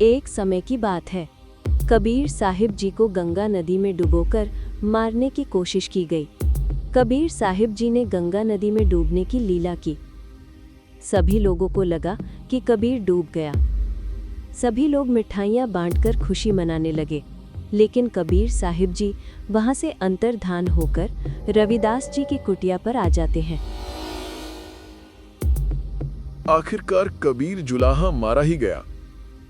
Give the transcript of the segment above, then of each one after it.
एक समय की बात है। कबीर साहिब जी को गंगा नदी में डुबोकर मारने की कोशिश की गई। कबीर साहिब जी ने गंगा नदी में डूबने की लीला की। सभी लोगों को लगा कि कबीर डूब गया। सभी लोग मिठाइयाँ बांटकर खुशी मनाने लगे, लेकिन कबीर साहिब जी वहां से अंतर्धान होकर रविदास जी की कुटिया पर आ जाते हैं। आखिरकार कबीर जुलाहा मारा ही गया।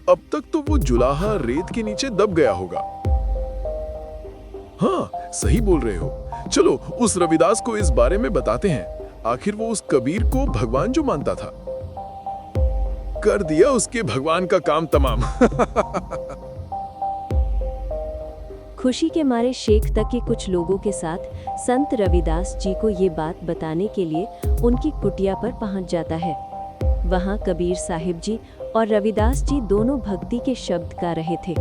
अब तक तो वो जुलाहा रेत के नीचे दब गया होगा। हाँ, सही बोल रहे हो। चलो उस रविदास को इस बारे में बताते हैं। आखिर वो उस कबीर को भगवान जो मानता था। कर दिया उसके भगवान का काम तमाम। खुशी के मारे शेख तक के कुछ लोगों के साथ संत रविदास जी को ये बात बताने के लिए उनकी कुटिया पर पहुंच जाता है। वहां कबीर साहिब जी और रविदास जी दोनों भक्ति के शब्द गा रहे थे।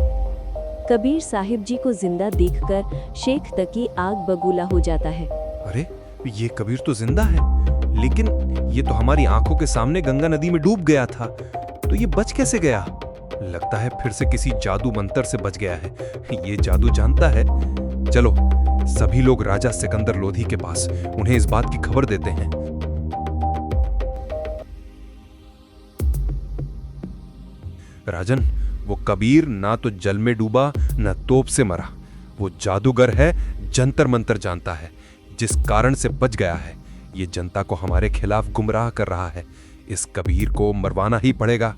कबीर साहिब जी को जिंदा देखकर शेख तकी आग बबूला हो जाता है। अरे, ये कबीर तो जिंदा है, लेकिन ये तो हमारी आंखों के सामने गंगा नदी में डूब गया था, तो ये बच कैसे गया? लगता है फिर से किसी जादू मंत्र से बच गया है। ये जादू जानता है। चलो सभी लोग राजा सिकंदर लोधी के पास, उन्हें इस बात की खबर देते हैं। राजन, वो कबीर ना तो जल में डूबा ना तोप से मरा। वो जादूगर है, जंतर मंतर जानता है, जिस कारण से बच गया है। ये जनता को हमारे खिलाफ गुमराह कर रहा है। इस कबीर को मरवाना ही पड़ेगा,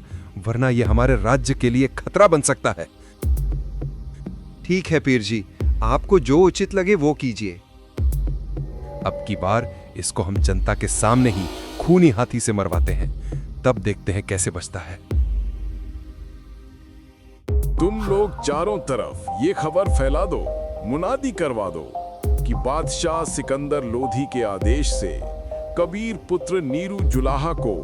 वरना ये हमारे राज्य के लिए खतरा बन सकता है। ठीक है पीर जी, आपको जो उचित लगे वो कीजिए। अब की बार इसको हम जनता के सामने ही खूनी हाथी से मरवाते हैं, तब देखते हैं कैसे बचता है। तुम लोग चारों तरफ ये खबर फैला दो, मुनादी करवा दो कि बादशाह सिकंदर लोधी के आदेश से कबीर पुत्र नीरू जुलाहा को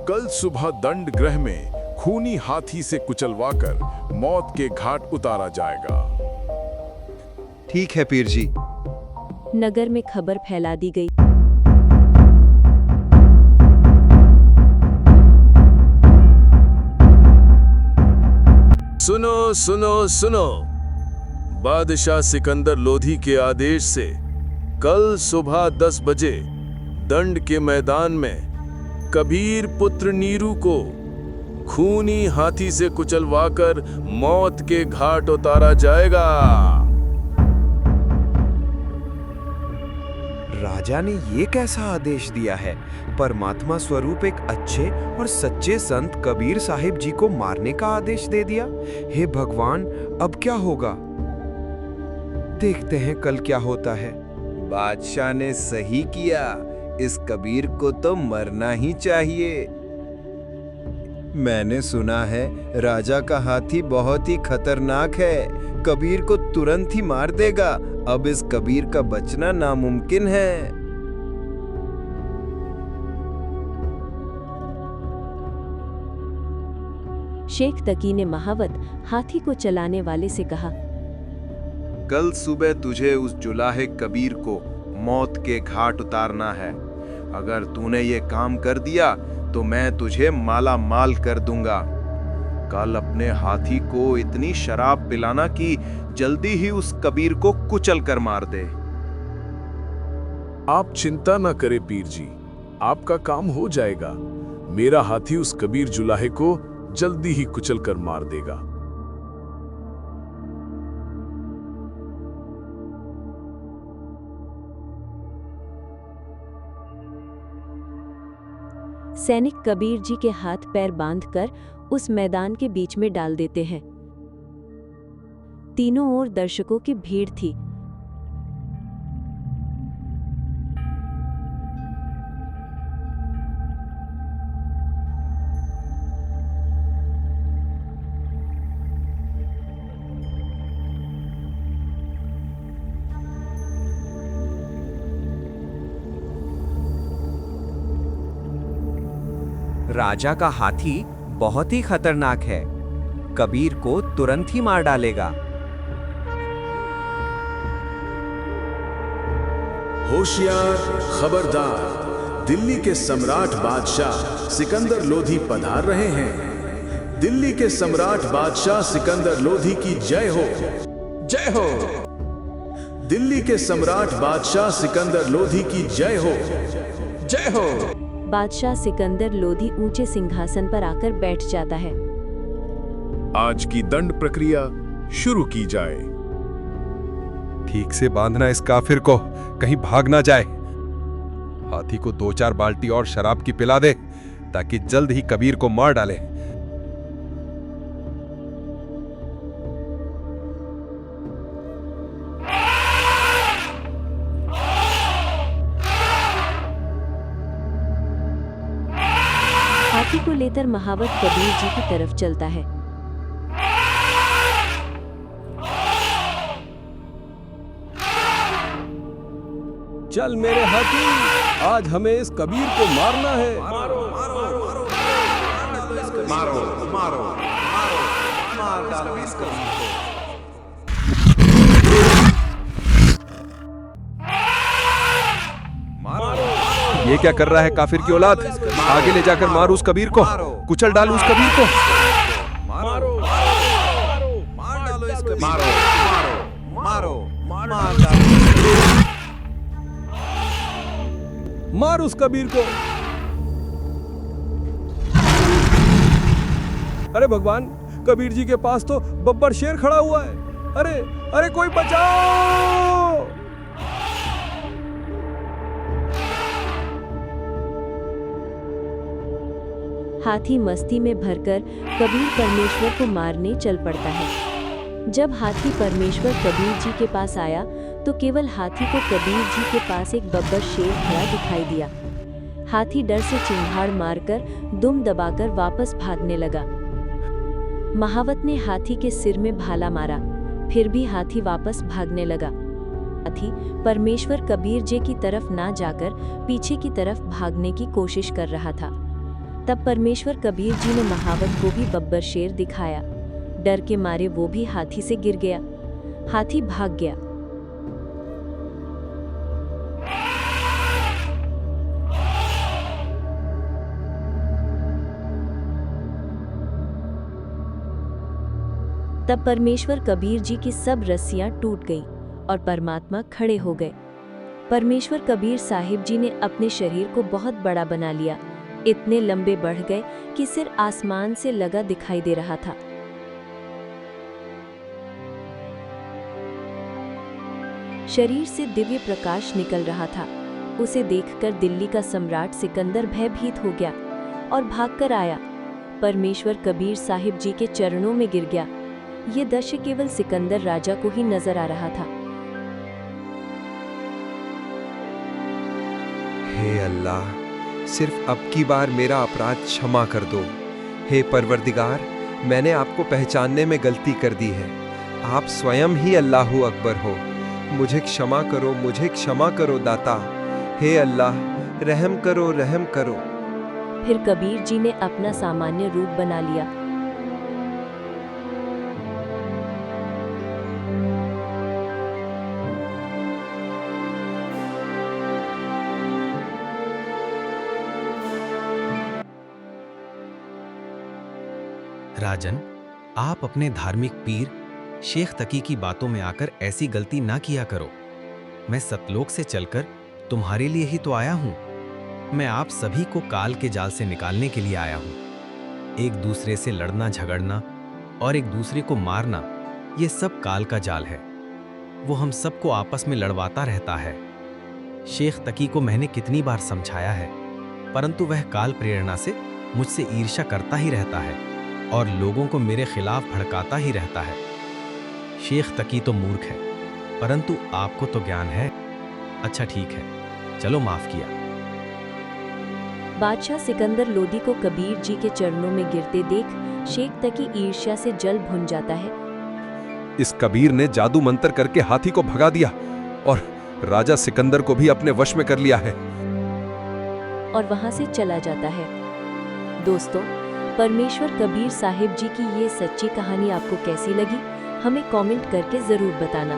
कल सुबह दंड गृह में खूनी हाथी से कुचलवाकर मौत के घाट उतारा जाएगा। ठीक है पीर जी। नगर में खबर फैला दी गई। सुनो सुनो सुनो, बादशाह सिकंदर लोधी के आदेश से कल सुबह 10 बजे दंड के मैदान में कबीर पुत्र नीरू को खूनी हाथी से कुचलवाकर मौत के घाट उतारा जाएगा। राजा ने ये कैसा आदेश दिया है? परमात्मा स्वरूप एक अच्छे और सच्चे संत कबीर साहिब जी को मारने का आदेश दे दिया। हे भगवान, अब क्या होगा? देखते हैं कल क्या होता है। बादशाह ने सही किया, इस कबीर को तो मरना ही चाहिए। मैंने सुना है राजा का हाथी बहुत ही खतरनाक है, कबीर को तुरंत ही मार देगा। अब इस कबीर का बचना नामुमकिन है। शेख तकी ने महावत हाथी को चलाने वाले से कहा, कल सुबह तुझे उस जुलाहे कबीर को मौत के घाट उतारना है। अगर तूने ये काम कर दिया तो मैं तुझे माला माल कर दूंगा। कल अपने हाथी को इतनी शराब पिलाना कि जल्दी ही उस कबीर को कुचल कर मार दे। आप चिंता न करें पीर जी, आपका काम हो जाएगा। मेरा हाथी उस कबीर जुलाहे को जल्दी ही कुचल कर मार देगा। सैनिक कबीर जी के हाथ पैर बांधकर उस मैदान के बीच में डाल देते हैं। तीनों ओर दर्शकों की भीड़ थी। राजा का हाथी बहुत ही खतरनाक है, कबीर को तुरंत ही मार डालेगा। होशियार, खबरदार, दिल्ली के सम्राट बादशाह सिकंदर लोधी पधार रहे हैं। दिल्ली के सम्राट बादशाह सिकंदर लोधी की जय हो। जय हो। दिल्ली के सम्राट बादशाह सिकंदर लोधी की जय हो। जय हो। बादशाह सिकंदर लोधी ऊंचे सिंहासन पर आकर बैठ जाता है। आज की दंड प्रक्रिया शुरू की जाए। ठीक से बांधना इस काफिर को, कहीं भाग ना जाए। हाथी को 2-4 बाल्टी और शराब की पिला दे ताकि जल्द ही कबीर को मार डाले। हाथी को लेकर महावत कबीर जी की तरफ चलता है। चल मेरे हाथी, आज हमें इस कबीर को मारना है। मारो मारो मार डालो इस कबीर को। ये क्या कर रहा है काफिर की औलाद? आगे ले जाकर मार उस कबीर को, कुचल डाल उस कबीर को। मारो मार डालो इस कबीर को। मारो मार डालो। मार उस कबीर को। अरे भगवान, कबीर जी के पास तो बब्बर शेर खड़ा हुआ है। अरे अरे कोई बचाओ। हाथी मस्ती में भरकर कबीर परमेश्वर को मारने चल पड़ता है। जब हाथी परमेश्वर कबीर जी के पास आया तो केवल हाथी को कबीर जी के पास एक बब्बर शेर खड़ा दिखाई दिया। हाथी डर से चिंगाड़ मारकर दुम दबाकर वापस भागने लगा। महावत ने हाथी के सिर में भाला मारा, फिर भी हाथी वापस भागने लगा। हाथी परमेश्वर कबीर जी की तरफ ना जाकर पीछे की तरफ भागने की कोशिश कर रहा था। तब परमेश्वर कबीर जी ने महावत को भी बब्बर शेर दिखाया। डर के मारे वो भी हाथी से गिर गया। हाथी भाग गया। तब परमेश्वर कबीर जी की सब रस्सियां टूट गईं और परमात्मा खड़े हो गए। परमेश्वर कबीर साहिब जी ने अपने शरीर को बहुत बड़ा बना लिया। इतने लंबे बढ़ गए कि सिर आसमान से लगा दिखाई दे रहा था। शरीर से दिव्य प्रकाश निकल रहा था। उसे देखकर दिल्ली का सम्राट सिकंदर भयभीत हो गया और भागकर आया। परमेश्वर कबीर साहिब जी के चरणों में गिर गया। ये दृश्य केवल सिकंदर राजा को ही नजर आ रहा था। हे अल्लाह, सिर्फ अब की बार मेरा अपराध क्षमा कर दो। हे परवरदिगार, मैंने आपको पहचानने में गलती कर दी है। आप स्वयं ही अल्लाहु अकबर हो। मुझे क्षमा करो, मुझे क्षमा करो दाता। हे अल्लाह, रहम करो, रहम करो। फिर कबीर जी ने अपना सामान्य रूप बना लिया। राजन, आप अपने धार्मिक पीर शेख तकी की बातों में आकर ऐसी गलती ना किया करो। मैं सतलोक से चलकर तुम्हारे लिए ही तो आया हूं। मैं आप सभी को काल के जाल से निकालने के लिए आया हूं। एक दूसरे से लड़ना झगड़ना और एक दूसरे को मारना, ये सब काल का जाल है। वो हम सबको आपस में लड़वाता रहता है। शेख तकी को मैंने कितनी बार समझाया है, परंतु वह काल प्रेरणा से मुझसे ईर्ष्या करता ही रहता है और लोगों को मेरे खिलाफ भड़काता ही रहता है। शेख तकी तो मूर्ख है, परंतु आपको तो ज्ञान है। अच्छा ठीक है, चलो माफ किया। बादशाह सिकंदर लोदी को कबीर जी के चरणों में गिरते देख शेख तकी ईर्ष्या से जल भुन जाता है। इस कबीर ने जादू मंत्र करके हाथी को भगा दिया और राजा सिकंदर को भी अपने वश में कर लिया है। और वहां से चला जाता है। दोस्तों, परमेश्वर कबीर साहिब जी की ये सच्ची कहानी आपको कैसी लगी, हमें कमेंट करके जरूर बताना।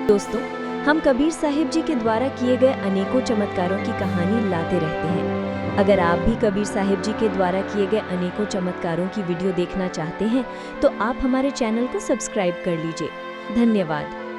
दोस्तों, हम कबीर साहिब जी के द्वारा किए गए अनेकों चमत्कारों की कहानी लाते रहते हैं। अगर आप भी कबीर साहिब जी के द्वारा किए गए अनेकों चमत्कारों की वीडियो देखना चाहते हैं तो आप हमारे चैनल को सब्सक्राइब कर लीजिए। धन्यवाद।